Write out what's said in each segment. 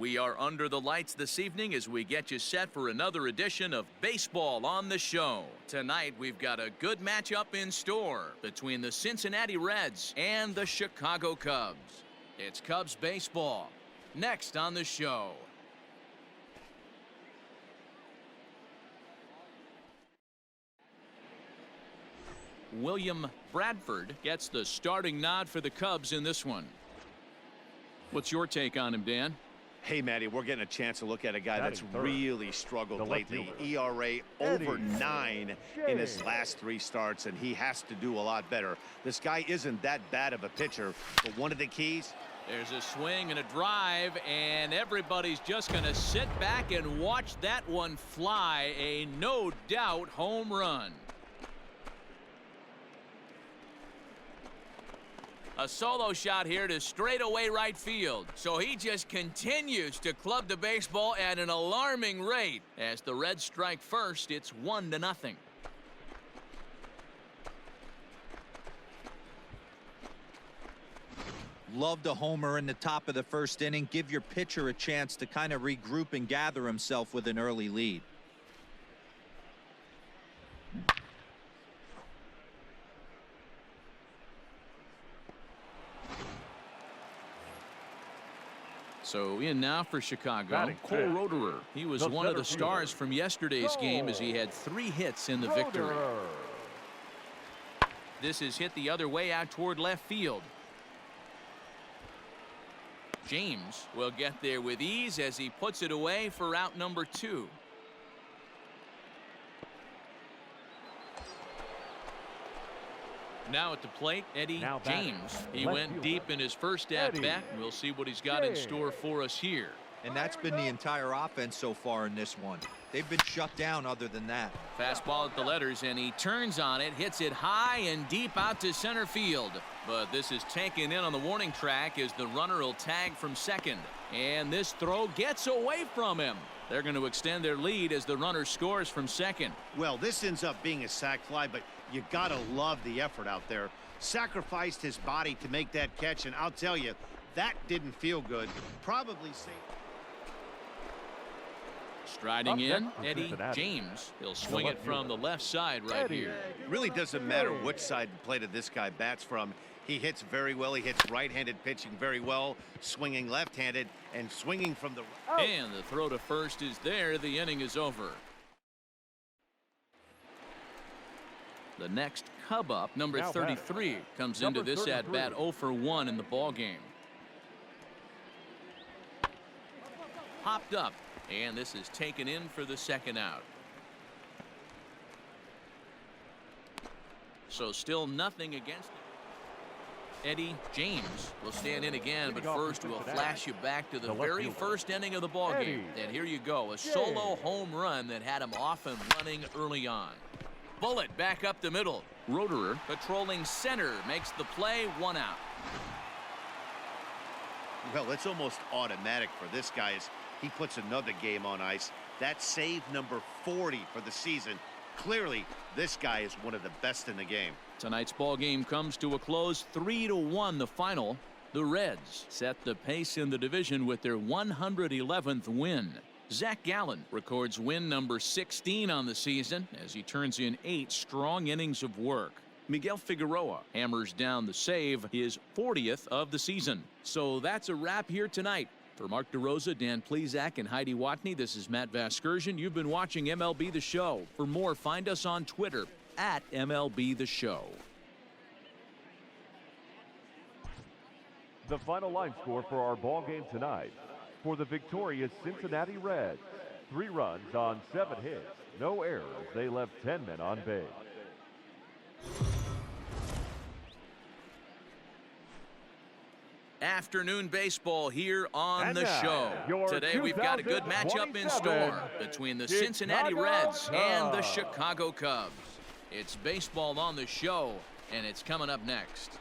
We are under the lights this evening as we get you set for another edition of Baseball on the Show. Tonight, we've got a good matchup in store between the Cincinnati Reds and the Chicago Cubs. It's Cubs baseball next on the show. William Bradford gets the starting nod for the Cubs in this one. What's your take on him, Dan? Hey, Matty, we're getting a chance to look at a guy that's really struggled lately. ERA over 9 in his last 3 starts, and he has to do a lot better. This guy isn't that bad of a pitcher, but one of the keys. There's a swing and a drive, and everybody's just going to sit back and watch that one fly. A no-doubt home run. A solo shot here to straightaway right field. So he just continues to club the baseball at an alarming rate. As the Reds strike first, it's 1-0. Loved a homer in the top of the first inning. Give your pitcher a chance to kind of regroup and gather himself with an early lead. So in now for Chicago, Cole Roederer. He was one of the stars from yesterday's game as he had 3 hits in the victory. This is hit the other way out toward left field. James will get there with ease as he puts it away for out number 2. Now at the plate, Eddie James. He went deep in his first at-bat. We'll see what he's got in store for us here. And that's been the entire offense so far in this one. They've been shut down other than that. Fastball at the letters, and he turns on it, hits it high and deep out to center field. But this is taken in on the warning track as the runner will tag from second. And this throw gets away from him. They're going to extend their lead as the runner scores from second. Well, this ends up being a sac fly, but you got to love the effort out there. Sacrificed his body to make that catch, and I'll tell you, that didn't feel good. Probably safe. Striding in, Eddie James. He'll swing it from the left side right here. It really doesn't matter which side of the plate this guy bats from. He hits very well. He hits right-handed pitching very well, swinging left-handed and swinging from the right. And the throw to first is there. The inning is over. The next Cub up, number 33, comes into this at-bat 0 for 1 in the ballgame. Popped up, and this is taken in for the second out. So still nothing against it. Eddie James will stand in again, but first we'll flash you back to the very first inning of the ballgame. And here you go, a solo home run that had him off and running early on. Bullet back up the middle. Roederer patrolling center makes the play, 1 out. Well, it's almost automatic for this guy as he puts another game on ice. That's save number 40 for the season. Clearly, this guy is one of the best in the game. Tonight's ball game comes to a close, 3-1 the final. The Reds set the pace in the division with their 111th win. Zach Gallen records win number 16 on the season as he turns in 8 strong innings of work. Miguel Figueroa hammers down the save, his 40th of the season. So that's a wrap here tonight. For Mark DeRosa, Dan Plesac, and Heidi Watney, this is Matt Vasgersian. You've been watching MLB The Show. For more, find us on Twitter at MLB The Show. The final line score for our ball game tonight. For the victorious Cincinnati Reds, 3 runs on 7 hits, no errors. They left 10 men on base. Afternoon baseball here on the show. Today we've got a good matchup in store between the Cincinnati Reds and the Chicago Cubs. It's baseball on the show, and it's coming up next.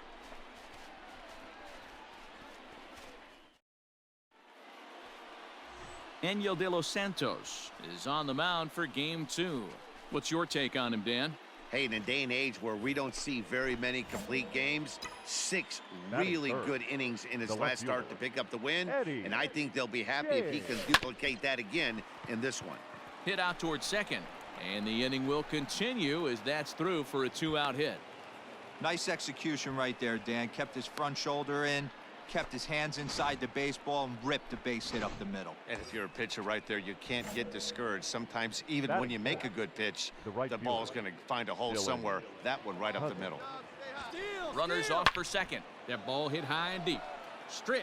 Enyel De Los Santos is on the mound for game 2. What's your take on him, Dan? Hey, in a day and age where we don't see very many complete games, 6 really good innings in his last start to pick up the win. And I think they'll be happy if he can duplicate that again in this one. Hit out towards second. And the inning will continue as that's through for a 2-out hit. Nice execution right there, Dan. Kept his front shoulder in, kept his hands inside the baseball, and ripped the base hit up the middle. And if you're a pitcher right there, you can't get discouraged. Sometimes even when you make a good pitch, the ball's going to find a hole somewhere. That one right up the middle. Runners off for second. That ball hit high and deep. Stretch.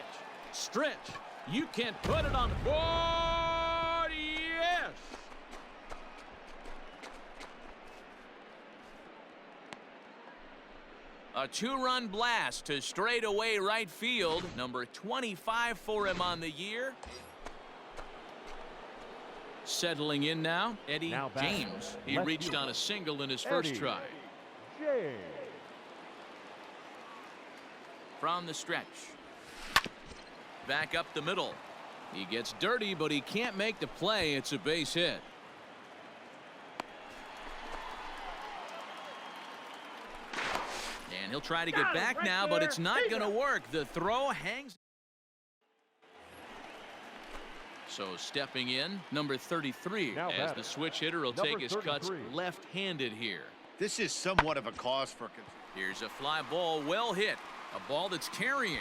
Stretch. You can't put it on the board. Yes. A 2-run blast to straightaway right field. Number 25 for him on the year. Settling in now, Eddie James. He reached on a single in his first try. From the stretch. Back up the middle. He gets dirty, but he can't make the play. It's a base hit. And he'll try to get back now, but it's not going to work. The throw hangs. So stepping in, number 33, as the switch hitter will take his cuts left-handed here. This is somewhat of a cause for concern. Here's a fly ball, well hit. A ball that's carrying.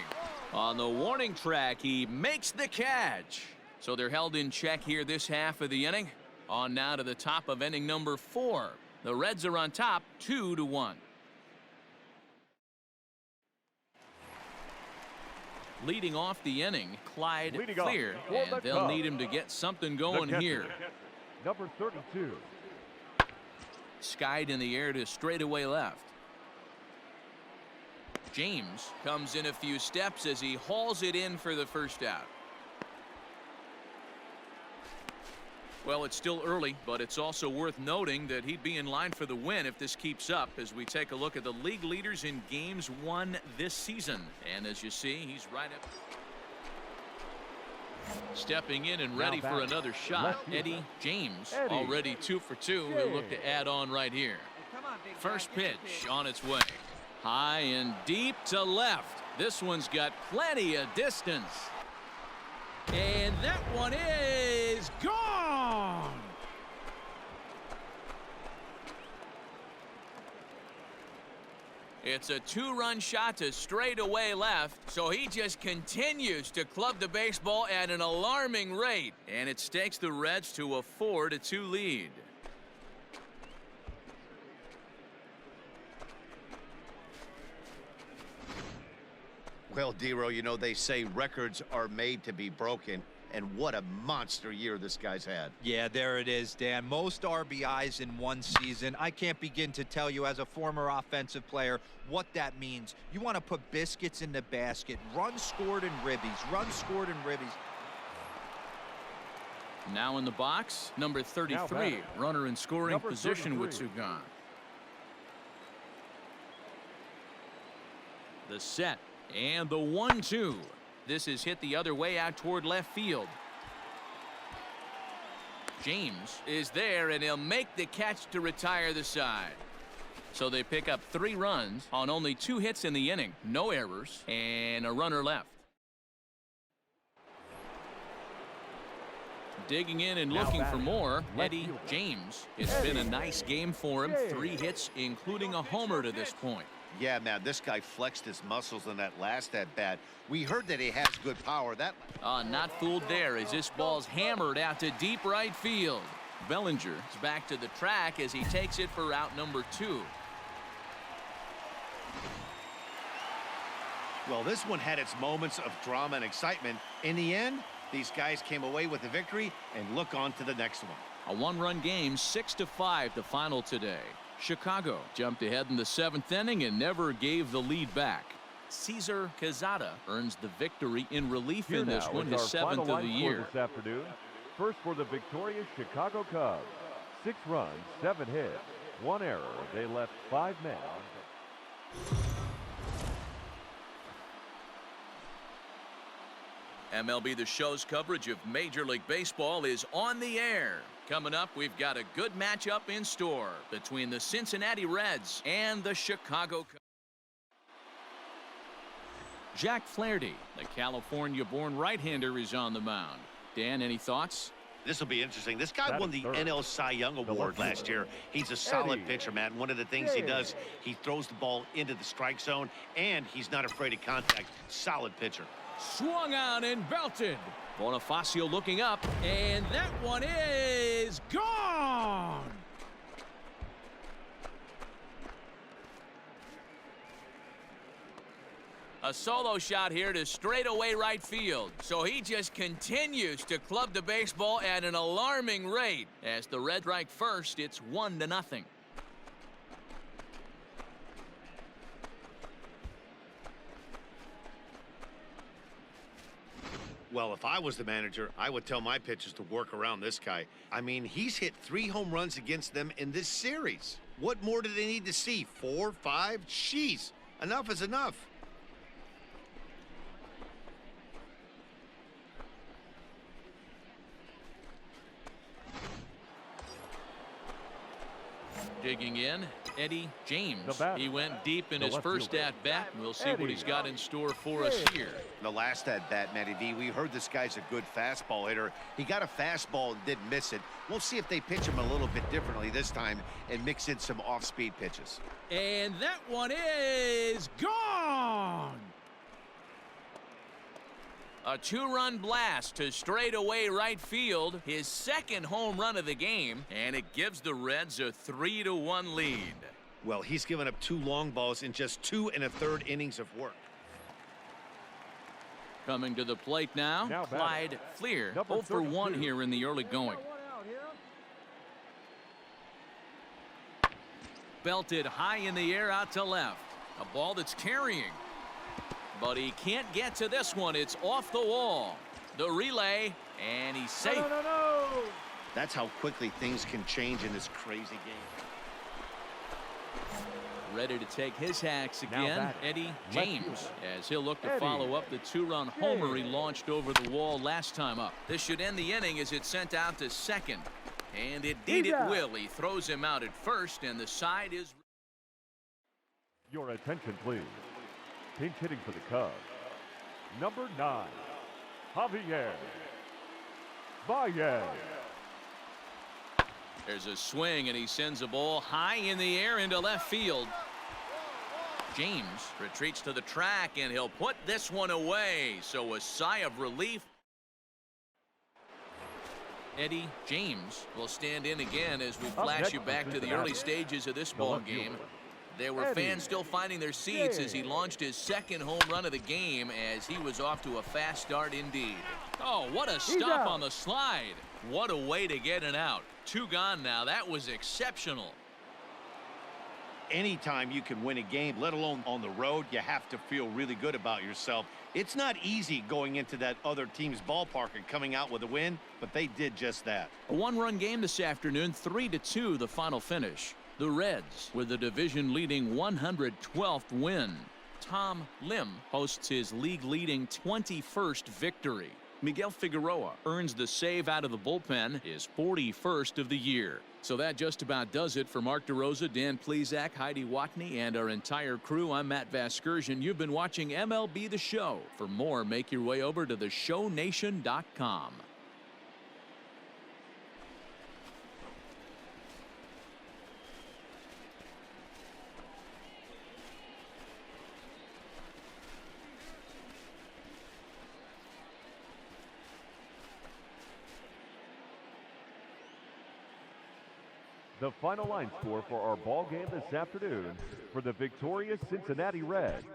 On the warning track, he makes the catch. So they're held in check here this half of the inning. On now to the top of inning number 4. The Reds are on top, 2-1. Leading off the inning, Clyde Clear, and they'll need him to get something going here. Number 32. Skied in the air to straightaway left. James comes in a few steps as he hauls it in for the first out. Well, it's still early, but it's also worth noting that he'd be in line for the win if this keeps up as we take a look at the league leaders in games won this season. And as you see, he's right up. Stepping in and ready for another shot. Eddie James, already 2 for 2. He'll look to add on right here. First pitch on its way. High and deep to left. This one's got plenty of distance. And that one is gone. It's a 2-run shot to straightaway left, so he just continues to club the baseball at an alarming rate, and it stakes the Reds to a 4-2 lead. Well, Dero, you know, they say records are made to be broken, and what a monster year this guy's had. Yeah, there it is, Dan. Most RBIs in one season. I can't begin to tell you as a former offensive player what that means. You want to put biscuits in the basket. Runs scored and ribbies. Runs scored and ribbies. Now in the box, number 33, runner in scoring position with Sugan. The set. And the 1-2. This is hit the other way out toward left field. James is there, and he'll make the catch to retire the side. So they pick up 3 runs on only 2 hits in the inning. No errors, and a runner left. Digging in and looking for more, Eddie James. It's been a nice game for him. 3 hits, including a homer to this point. Yeah, man, this guy flexed his muscles in that last at-bat. We heard that he has good power. Not fooled there as this ball's hammered out to deep right field. Bellinger is back to the track as he takes it for out number 2. Well, this one had its moments of drama and excitement. In the end, these guys came away with the victory and look on to the next one. A 1-run game, 6-5 the final today. Chicago jumped ahead in the 7th inning and never gave the lead back. Cesar Quezada earns the victory in relief in this one, his 7th of the year. This afternoon, first for the victorious Chicago Cubs. 6 runs, 7 hits, 1 error. They left 5 men on base. MLB The Show's coverage of Major League Baseball is on the air. Coming up, we've got a good matchup in store between the Cincinnati Reds and the Chicago Cubs. Jack Flaherty, the California-born right-hander, is on the mound. Dan, any thoughts? This will be interesting. This guy won the NL Cy Young Award last year. He's a solid pitcher, Matt. One of the things he does, he throws the ball into the strike zone, and he's not afraid of contact. Solid pitcher. Swung out and belted. Bonifacio looking up, and that one is gone. A solo shot here to straightaway right field. So he just continues to club the baseball at an alarming rate. As the Reds strike first, it's 1-0. Well, if I was the manager, I would tell my pitchers to work around this guy. I mean, he's hit 3 home runs against them in this series. What more do they need to see? 4, 5? Jeez, enough is enough. Digging in, Eddie James. He went deep in his first at-bat. We'll see what he's got in store for us here. The last at-bat, Matty V, we heard this guy's a good fastball hitter. He got a fastball and didn't miss it. We'll see if they pitch him a little bit differently this time and mix in some off-speed pitches. And that one is gone! A 2-run blast to straightaway right field, his second home run of the game, and it gives the Reds a 3-1 lead. Well, he's given up 2 long balls in just 2 1/3 innings of work. Coming to the plate now Clyde Fleer, 0 for 1 here in the early going. Belted high in the air out to left. A ball that's carrying. But he can't get to this one. It's off the wall. The relay, and he's safe. No. That's how quickly things can change in this crazy game. Ready to take his hacks again, Eddie James, as he'll look to follow up the 2-run homer he launched over the wall last time up. This should end the inning as it's sent out to second. And indeed it will. He throws him out at first, and the side is... Your attention, please. Pinch hitting for the Cubs, number 9, Javier Baez. There's a swing, and he sends a ball high in the air into left field. James retreats to the track, and he'll put this one away. So a sigh of relief. Eddie James will stand in again as we flash you back to the early stages of this ball game. There were fans still finding their seats as he launched his second home run of the game, as he was off to a fast start indeed. Oh, what a stop on the slide. What a way to get it out. 2 gone now. That was exceptional. Anytime you can win a game, let alone on the road, you have to feel really good about yourself. It's not easy going into that other team's ballpark and coming out with a win, but they did just that. A 1-run game this afternoon, 3-2 the final finish. The Reds with the division-leading 112th win. Tom Lim hosts his league-leading 21st victory. Miguel Figueroa earns the save out of the bullpen, his 41st of the year. So that just about does it for Mark DeRosa, Dan Plesac, Heidi Watney, and our entire crew. I'm Matt Vasgersian. You've been watching MLB The Show. For more, make your way over to theshownation.com. The final line score for our ball game this afternoon for the victorious Cincinnati Reds.